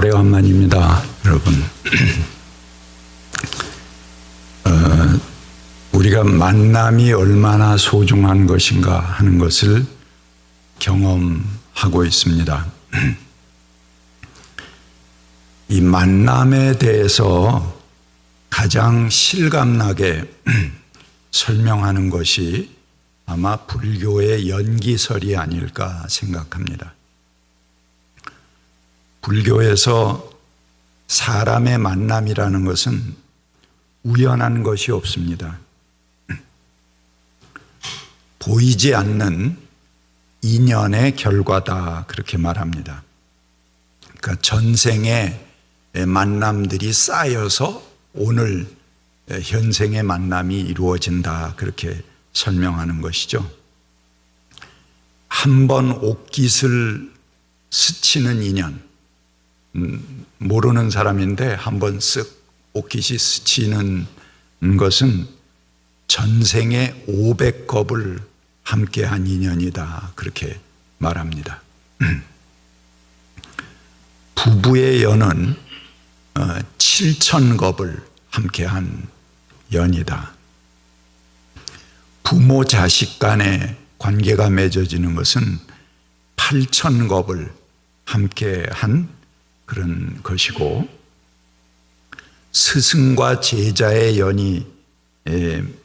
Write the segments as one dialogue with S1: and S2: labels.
S1: 오래간만입니다, 여러분. 우리가 만남이 얼마나 소중한 것인가 하는 것을 경험하고 있습니다. 이 만남에 대해서 가장 실감나게 설명하는 것이 아마 불교의 연기설이 아닐까 생각합니다. 불교에서 사람의 만남이라는 것은 우연한 것이 없습니다. 보이지 않는 인연의 결과다, 그렇게 말합니다. 그러니까 전생의 만남들이 쌓여서 오늘 현생의 만남이 이루어진다, 그렇게 설명하는 것이죠. 한 번 옷깃을 스치는 인연, 모르는 사람인데 한 번 쓱 옷깃이 스치는 것은 전생에 500겁을 함께한 인연이다, 그렇게 말합니다. 부부의 연은 7000겁을 함께한 연이다. 부모 자식 간의 관계가 맺어지는 것은 8000겁을 함께한 그런 것이고, 스승과 제자의 연이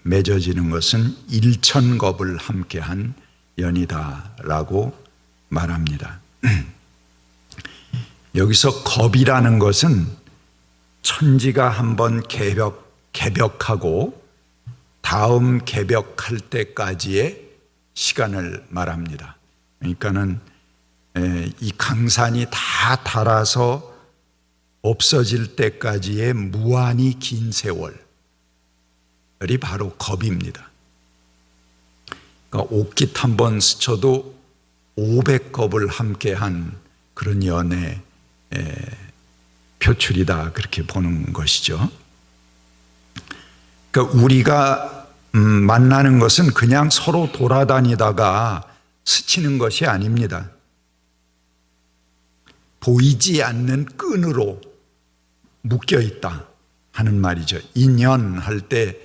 S1: 맺어지는 것은 1000겁을 함께한 연이다라고 말합니다. 여기서 겁이라는 것은 천지가 한번 개벽하고 다음 개벽할 때까지의 시간을 말합니다. 그러니까는 이 강산이 다 닳아서 없어질 때까지의 무한히 긴 세월이 바로 겁입니다. 그러니까 옷깃 한 번 스쳐도 500겁을 함께한 그런 연의 표출이다, 그렇게 보는 것이죠. 그러니까 우리가 만나는 것은 그냥 서로 돌아다니다가 스치는 것이 아닙니다. 보이지 않는 끈으로 묶여 있다 하는 말이죠. 인연할 때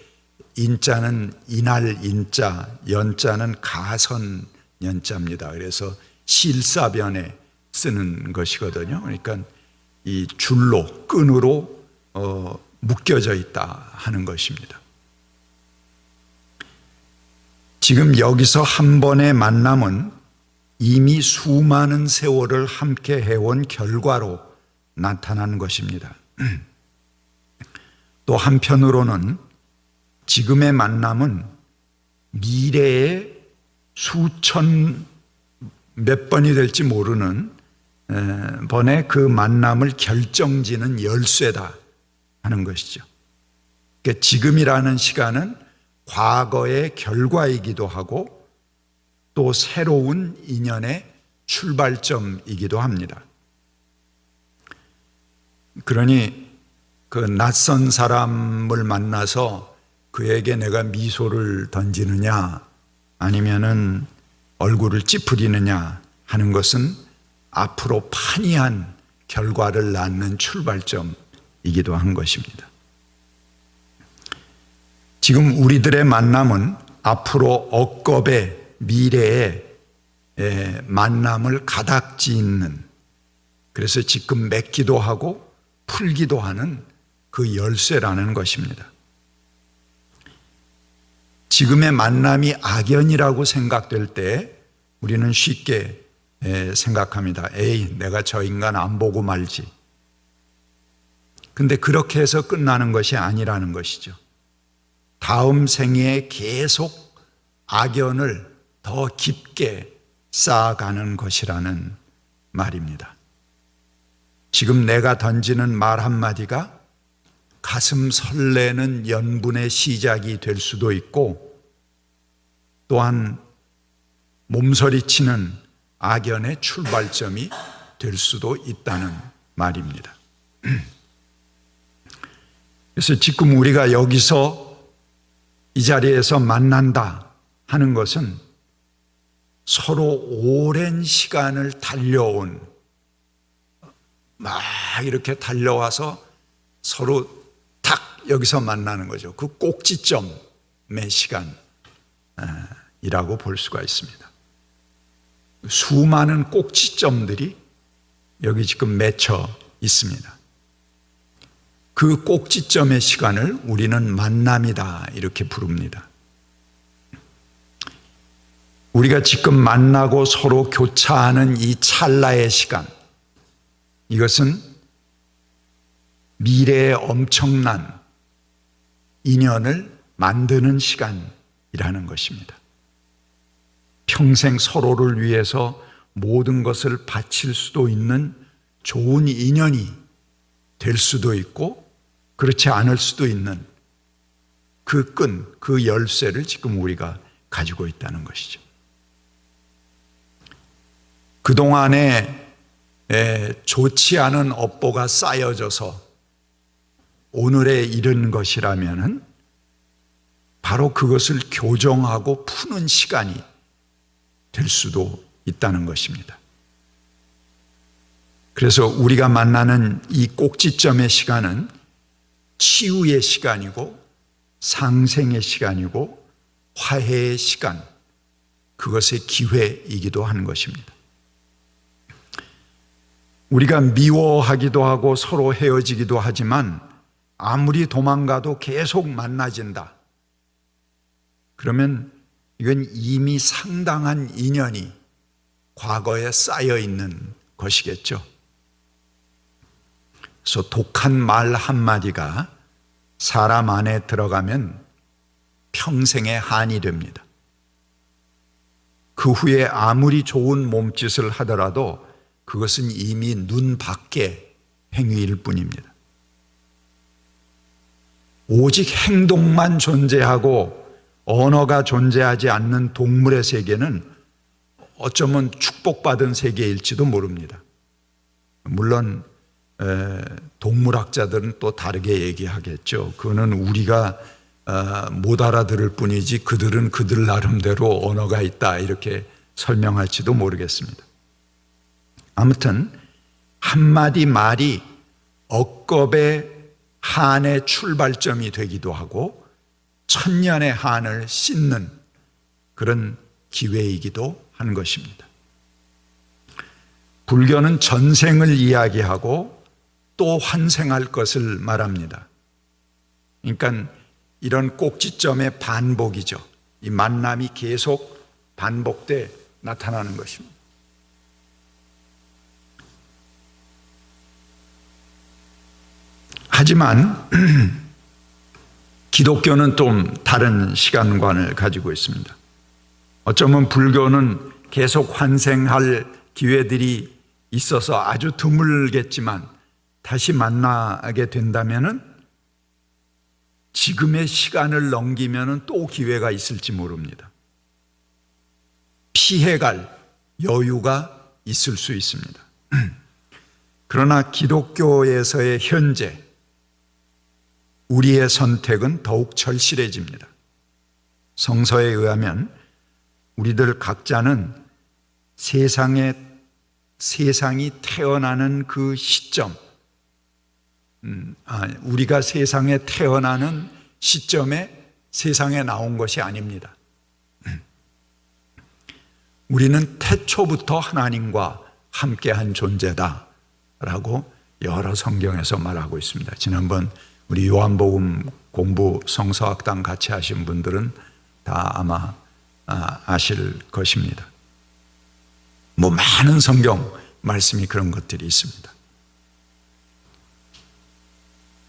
S1: 인자는 이날 인자, 연자는 가선 연자입니다. 그래서 실사변에 쓰는 것이거든요. 그러니까 이 줄로, 끈으로 묶여져 있다 하는 것입니다. 지금 여기서 한 번의 만남은 이미 수많은 세월을 함께 해온 결과로 나타나는 것입니다. 또 한편으로는 지금의 만남은 미래의 수천 몇 번이 될지 모르는 번의 그 만남을 결정지는 열쇠다 하는 것이죠. 그러니까 지금이라는 시간은 과거의 결과이기도 하고 또 새로운 인연의 출발점이기도 합니다. 그러니 그 낯선 사람을 만나서 그에게 내가 미소를 던지느냐 아니면은 얼굴을 찌푸리느냐 하는 것은 앞으로 판이한 결과를 낳는 출발점이기도 한 것입니다. 지금 우리들의 만남은 앞으로 억겁의 미래의 만남을 가닥짓는, 그래서 지금 맺기도 하고 풀기도 하는 그 열쇠라는 것입니다. 지금의 만남이 악연이라고 생각될 때 우리는 쉽게 생각합니다. 에이, 내가 저 인간 안 보고 말지. 근데 그렇게 해서 끝나는 것이 아니라는 것이죠. 다음 생에 계속 악연을 더 깊게 쌓아가는 것이라는 말입니다. 지금 내가 던지는 말 한마디가 가슴 설레는 연분의 시작이 될 수도 있고, 또한 몸서리치는 악연의 출발점이 될 수도 있다는 말입니다. 그래서 지금 우리가 여기서 이 자리에서 만난다 하는 것은 서로 오랜 시간을 달려온 막 이렇게 달려와서 서로 탁 여기서 만나는 거죠. 그 꼭지점의 시간이라고 볼 수가 있습니다. 수많은 꼭지점들이 여기 지금 맺혀 있습니다. 그 꼭지점의 시간을 우리는 만남이다 이렇게 부릅니다. 우리가 지금 만나고 서로 교차하는 이 찰나의 시간, 이것은 미래의 엄청난 인연을 만드는 시간이라는 것입니다. 평생 서로를 위해서 모든 것을 바칠 수도 있는 좋은 인연이 될 수도 있고 그렇지 않을 수도 있는 그 끈, 그 열쇠를 지금 우리가 가지고 있다는 것이죠. 그동안에 좋지 않은 업보가 쌓여져서 오늘에 이른 것이라면은 바로 그것을 교정하고 푸는 시간이 될 수도 있다는 것입니다. 그래서 우리가 만나는 이 꼭지점의 시간은 치유의 시간이고 상생의 시간이고 화해의 시간, 그것의 기회이기도 한 것입니다. 우리가 미워하기도 하고 서로 헤어지기도 하지만 아무리 도망가도 계속 만나진다. 그러면 이건 이미 상당한 인연이 과거에 쌓여 있는 것이겠죠. 그래서 독한 말 한마디가 사람 안에 들어가면 평생의 한이 됩니다. 그 후에 아무리 좋은 몸짓을 하더라도 그것은 이미 눈 밖의 행위일 뿐입니다. 오직 행동만 존재하고 언어가 존재하지 않는 동물의 세계는 어쩌면 축복받은 세계일지도 모릅니다. 물론 동물학자들은 또 다르게 얘기하겠죠. 그거는 우리가 못 알아들을 뿐이지 그들은 그들 나름대로 언어가 있다 이렇게 설명할지도 모르겠습니다. 아무튼 한마디 말이 억겁의 한의 출발점이 되기도 하고 천년의 한을 씻는 그런 기회이기도 한 것입니다. 불교는 전생을 이야기하고 또 환생할 것을 말합니다. 그러니까 이런 꼭지점의 반복이죠. 이 만남이 계속 반복돼 나타나는 것입니다. 하지만 기독교는 좀 다른 시간관을 가지고 있습니다. 어쩌면 불교는 계속 환생할 기회들이 있어서 아주 드물겠지만 다시 만나게 된다면은 지금의 시간을 넘기면은 또 기회가 있을지 모릅니다. 피해갈 여유가 있을 수 있습니다. 그러나 기독교에서의 현재 우리의 선택은 더욱 절실해집니다. 성서에 의하면 우리들 각자는 세상이 태어나는 그 시점, 우리가 세상에 태어나는 시점에 세상에 나온 것이 아닙니다. 우리는 태초부터 하나님과 함께한 존재다라고 여러 성경에서 말하고 있습니다. 지난번 우리 요한복음 공부 성서학당 같이 하신 분들은 다 아마 아실 것입니다. 많은 성경 말씀이 그런 것들이 있습니다.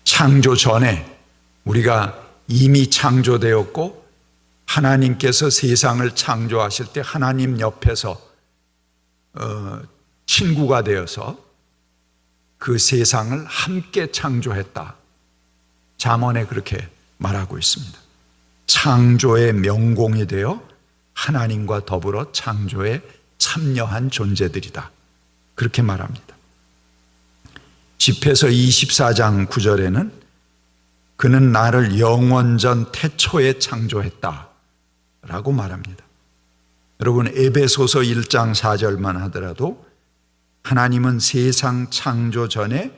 S1: 창조 전에 우리가 이미 창조되었고 하나님께서 세상을 창조하실 때 하나님 옆에서 친구가 되어서 그 세상을 함께 창조했다. 잠언에 그렇게 말하고 있습니다. 창조의 명공이 되어 하나님과 더불어 창조에 참여한 존재들이다. 그렇게 말합니다. 집회서 24장 9절에는 그는 나를 영원전 태초에 창조했다 라고 말합니다. 여러분 에베소서 1장 4절만 하더라도 하나님은 세상 창조 전에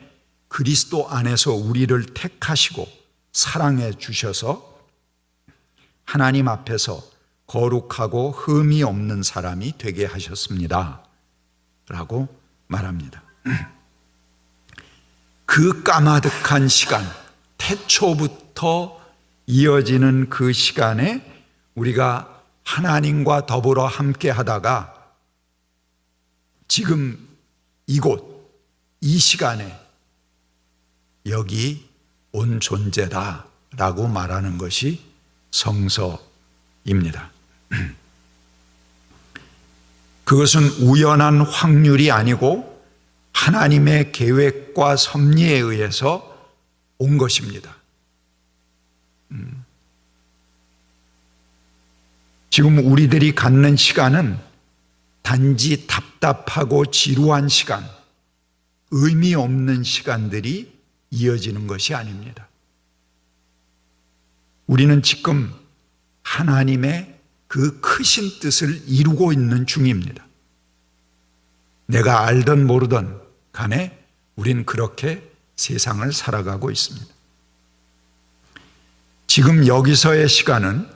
S1: 그리스도 안에서 우리를 택하시고 사랑해 주셔서 하나님 앞에서 거룩하고 흠이 없는 사람이 되게 하셨습니다 라고 말합니다. 그 까마득한 시간, 태초부터 이어지는 그 시간에 우리가 하나님과 더불어 함께 하다가 지금 이곳, 이 시간에 여기 온 존재다 라고 말하는 것이 성서입니다. 그것은 우연한 확률이 아니고 하나님의 계획과 섭리에 의해서 온 것입니다. 지금 우리들이 갖는 시간은 단지 답답하고 지루한 시간, 의미 없는 시간들이 이어지는 것이 아닙니다. 우리는 지금 하나님의 그 크신 뜻을 이루고 있는 중입니다. 내가 알든 모르든 간에 우린 그렇게 세상을 살아가고 있습니다. 지금 여기서의 시간은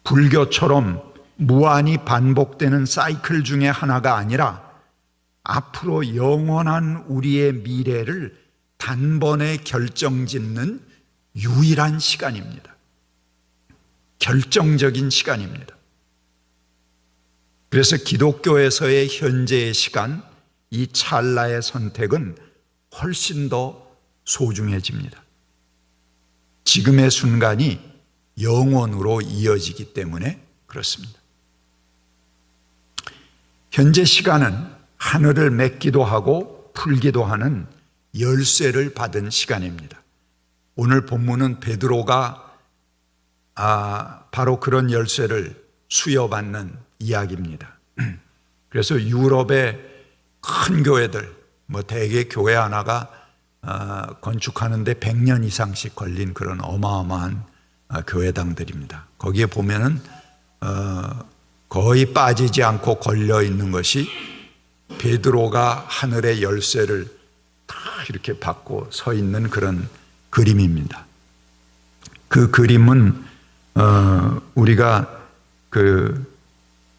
S1: 불교처럼 무한히 반복되는 사이클 중에 하나가 아니라 앞으로 영원한 우리의 미래를 단번에 결정짓는 유일한 시간입니다. 결정적인 시간입니다. 그래서 기독교에서의 현재의 시간, 이 찰나의 선택은 훨씬 더 소중해집니다. 지금의 순간이 영원으로 이어지기 때문에 그렇습니다. 현재 시간은 하늘을 맺기도 하고 풀기도 하는 열쇠를 받은 시간입니다. 오늘 본문은 베드로가 바로 그런 열쇠를 수여받는 이야기입니다. 그래서 유럽의 큰 교회들, 대개 교회 하나가 건축하는데 100년 이상씩 걸린 그런 어마어마한 교회당들입니다. 거기에 보면은 거의 빠지지 않고 걸려 있는 것이 베드로가 하늘의 열쇠를 다 이렇게 받고 서 있는 그런 그림입니다. 그 그림은 우리가 그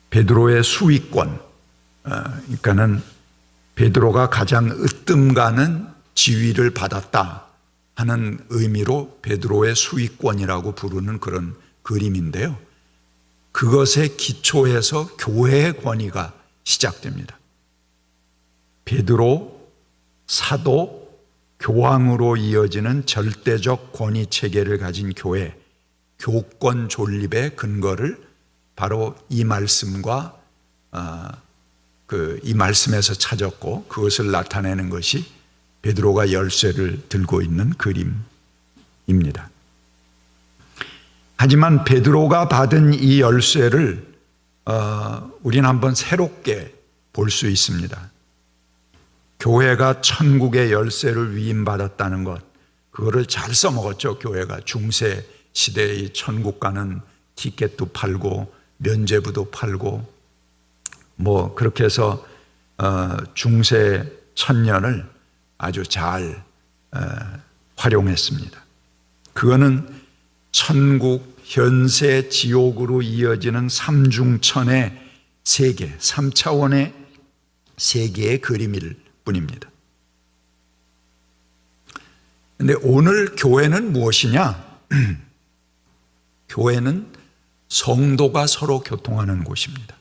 S1: 베드로의 수위권, 그러니까는 베드로가 가장 으뜸 가는 지위를 받았다 하는 의미로 베드로의 수위권이라고 부르는 그런 그림인데요. 그것의 기초에서 교회의 권위가 시작됩니다. 베드로, 사도, 교황으로 이어지는 절대적 권위 체계를 가진 교회, 교권 존립의 근거를 바로 이 말씀과 이 말씀에서 찾았고 그것을 나타내는 것이 베드로가 열쇠를 들고 있는 그림입니다. 하지만 베드로가 받은 이 열쇠를 우리는 한번 새롭게 볼 수 있습니다. 교회가 천국의 열쇠를 위임받았다는 것, 그거를 잘 써먹었죠. 교회가 중세 시대의 천국 가는 티켓도 팔고 면죄부도 팔고 그렇게 해서 중세 천년을 아주 잘 활용했습니다. 그거는 천국, 현세, 지옥으로 이어지는 삼중천의 세계, 3차원의 세계의 그림일 뿐입니다. 그런데 오늘 교회는 무엇이냐? 교회는 성도가 서로 교통하는 곳입니다.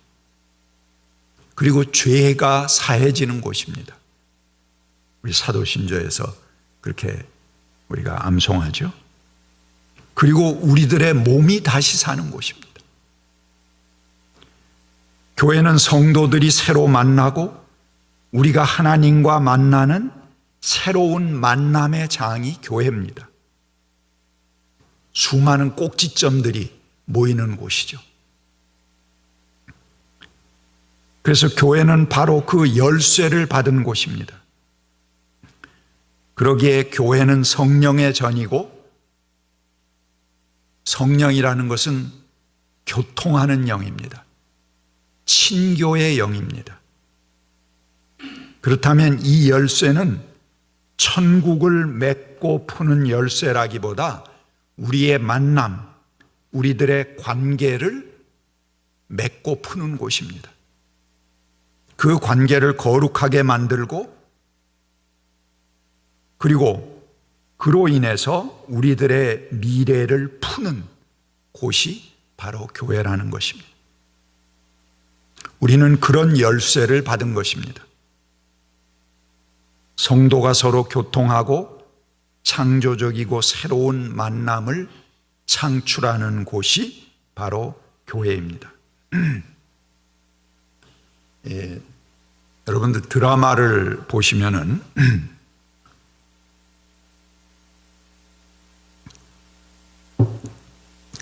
S1: 그리고 죄가 사해지는 곳입니다. 우리 사도신조에서 그렇게 우리가 암송하죠. 그리고 우리들의 몸이 다시 사는 곳입니다. 교회는 성도들이 새로 만나고 우리가 하나님과 만나는 새로운 만남의 장이 교회입니다. 수많은 꼭지점들이 모이는 곳이죠. 그래서 교회는 바로 그 열쇠를 받은 곳입니다. 그러기에 교회는 성령의 전이고 성령이라는 것은 교통하는 영입니다. 친교의 영입니다. 그렇다면 이 열쇠는 천국을 맺고 푸는 열쇠라기보다 우리의 만남, 우리들의 관계를 맺고 푸는 곳입니다. 그 관계를 거룩하게 만들고, 그리고 그로 인해서 우리들의 미래를 푸는 곳이 바로 교회라는 것입니다. 우리는 그런 열쇠를 받은 것입니다. 성도가 서로 교통하고 창조적이고 새로운 만남을 창출하는 곳이 바로 교회입니다. 여러분들 드라마를 보시면은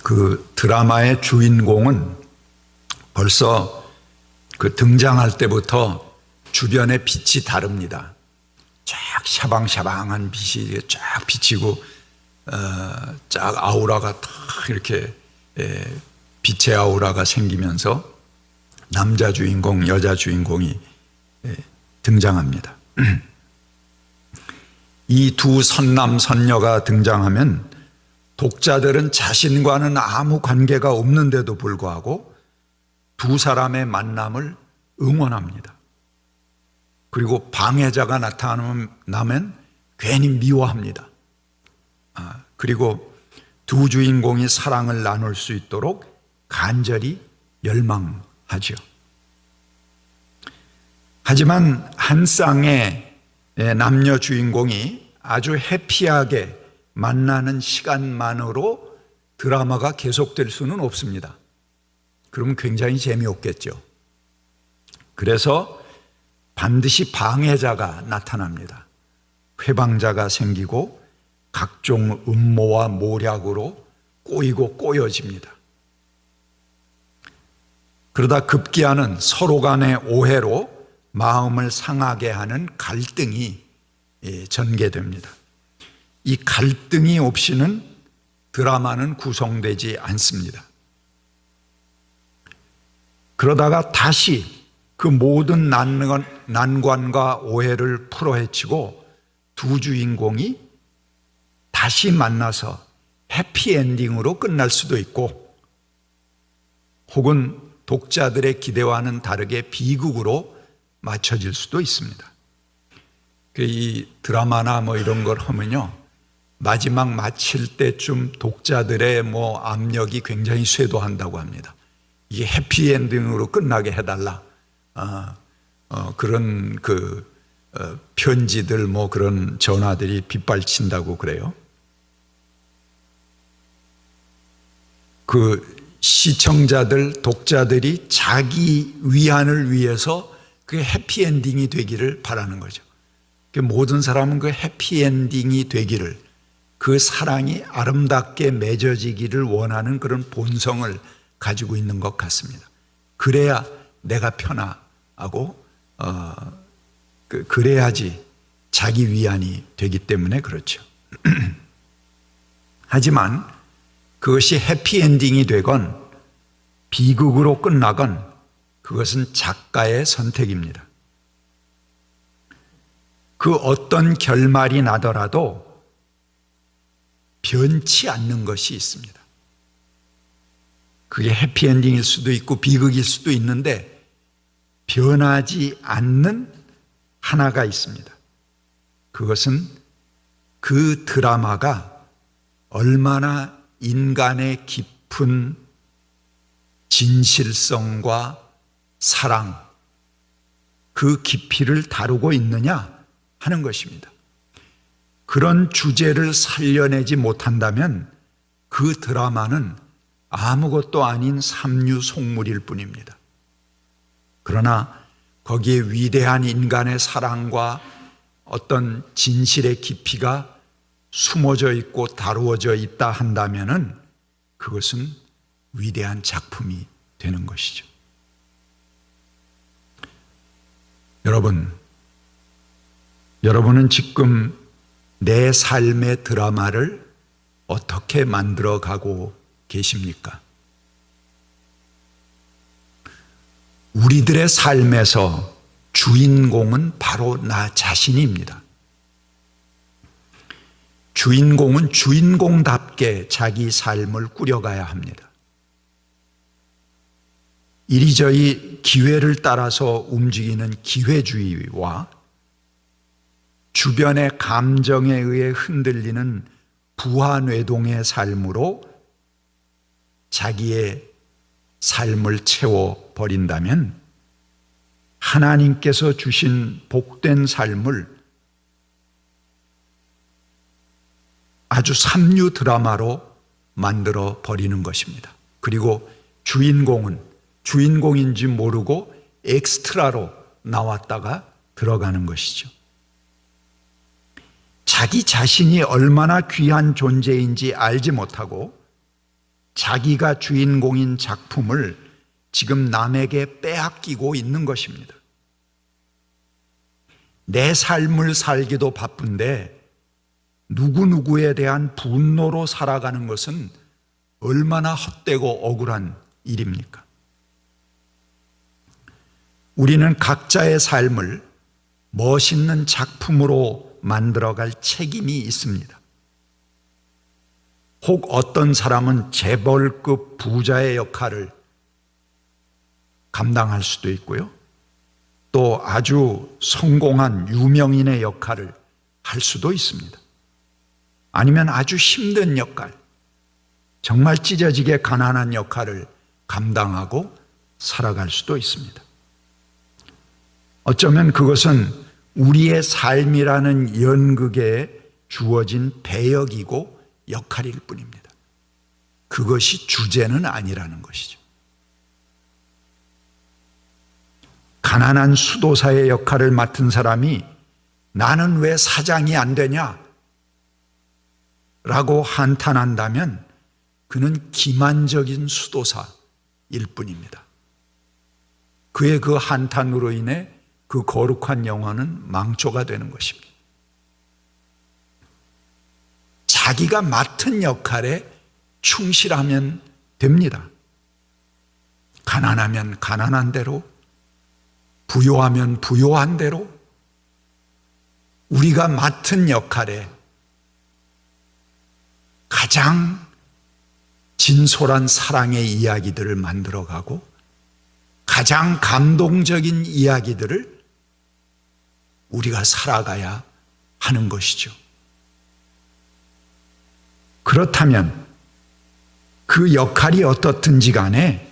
S1: 그 드라마의 주인공은 벌써 그 등장할 때부터 주변의 빛이 다릅니다. 쫙 샤방샤방한 빛이 쫙 비치고 쫙 아우라가 탁 이렇게 빛의 아우라가 생기면서 남자 주인공, 여자 주인공이 등장합니다. 이 두 선남 선녀가 등장하면 독자들은 자신과는 아무 관계가 없는데도 불구하고 두 사람의 만남을 응원합니다. 그리고 방해자가 나타나면 괜히 미워합니다. 그리고 두 주인공이 사랑을 나눌 수 있도록 간절히 열망하죠. 하지만 한 쌍의 남녀 주인공이 아주 해피하게 만나는 시간만으로 드라마가 계속될 수는 없습니다. 그러면 굉장히 재미없겠죠. 그래서 반드시 방해자가 나타납니다. 회방자가 생기고 각종 음모와 모략으로 꼬이고 꼬여집니다. 그러다 급기야는 서로 간의 오해로 마음을 상하게 하는 갈등이 전개됩니다. 이 갈등이 없이는 드라마는 구성되지 않습니다. 그러다가 다시 그 모든 난관과 오해를 풀어헤치고 두 주인공이 다시 만나서 해피엔딩으로 끝날 수도 있고, 혹은 독자들의 기대와는 다르게 비극으로 맞춰질 수도 있습니다. 이 드라마나 뭐 이런 걸 하면요, 마지막 마칠 때쯤 독자들의 압력이 굉장히 쇄도한다고 합니다. 이게 해피엔딩으로 끝나게 해달라. 그런 편지들 그런 전화들이 빗발친다고 그래요. 그 시청자들, 독자들이 자기 위안을 위해서 그 해피엔딩이 되기를 바라는 거죠. 모든 사람은 그 해피엔딩이 되기를, 그 사랑이 아름답게 맺어지기를 원하는 그런 본성을 가지고 있는 것 같습니다. 그래야 내가 편하고 그래야지 자기 위안이 되기 때문에 그렇죠. 하지만 그것이 해피엔딩이 되건 비극으로 끝나건 그것은 작가의 선택입니다. 그 어떤 결말이 나더라도 변치 않는 것이 있습니다. 그게 해피엔딩일 수도 있고 비극일 수도 있는데 변하지 않는 하나가 있습니다. 그것은 그 드라마가 얼마나 인간의 깊은 진실성과 사랑, 그 깊이를 다루고 있느냐 하는 것입니다. 그런 주제를 살려내지 못한다면 그 드라마는 아무것도 아닌 삼류 속물일 뿐입니다. 그러나 거기에 위대한 인간의 사랑과 어떤 진실의 깊이가 숨어져 있고 다루어져 있다 한다면은 그것은 위대한 작품이 되는 것이죠. 여러분은 지금 내 삶의 드라마를 어떻게 만들어 가고 계십니까? 우리들의 삶에서 주인공은 바로 나 자신입니다. 주인공은 주인공답게 자기 삶을 꾸려가야 합니다. 이리저리 기회를 따라서 움직이는 기회주의와 주변의 감정에 의해 흔들리는 부하뇌동의 삶으로 자기의 삶을 채워버린다면 하나님께서 주신 복된 삶을 아주 삼류 드라마로 만들어 버리는 것입니다. 그리고 주인공은 주인공인지 모르고 엑스트라로 나왔다가 들어가는 것이죠. 자기 자신이 얼마나 귀한 존재인지 알지 못하고 자기가 주인공인 작품을 지금 남에게 빼앗기고 있는 것입니다. 내 삶을 살기도 바쁜데 누구누구에 대한 분노로 살아가는 것은 얼마나 헛되고 억울한 일입니까? 우리는 각자의 삶을 멋있는 작품으로 만들어갈 책임이 있습니다. 혹 어떤 사람은 재벌급 부자의 역할을 감당할 수도 있고요. 또 아주 성공한 유명인의 역할을 할 수도 있습니다. 아니면 아주 힘든 역할, 정말 찢어지게 가난한 역할을 감당하고 살아갈 수도 있습니다. 어쩌면 그것은 우리의 삶이라는 연극에 주어진 배역이고 역할일 뿐입니다. 그것이 주제는 아니라는 것이죠. 가난한 수도사의 역할을 맡은 사람이 나는 왜 사장이 안 되냐? 라고 한탄한다면 그는 기만적인 수도사일 뿐입니다. 그의 그 한탄으로 인해 그 거룩한 영혼은 망초가 되는 것입니다. 자기가 맡은 역할에 충실하면 됩니다. 가난하면 가난한 대로, 부요하면 부요한 대로 우리가 맡은 역할에 가장 진솔한 사랑의 이야기들을 만들어가고 가장 감동적인 이야기들을 우리가 살아가야 하는 것이죠. 그렇다면 그 역할이 어떻든지 간에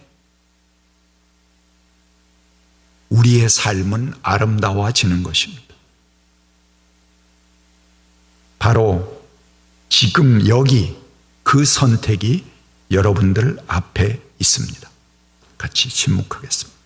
S1: 우리의 삶은 아름다워지는 것입니다. 바로 지금 여기 그 선택이 여러분들 앞에 있습니다. 같이 침묵하겠습니다.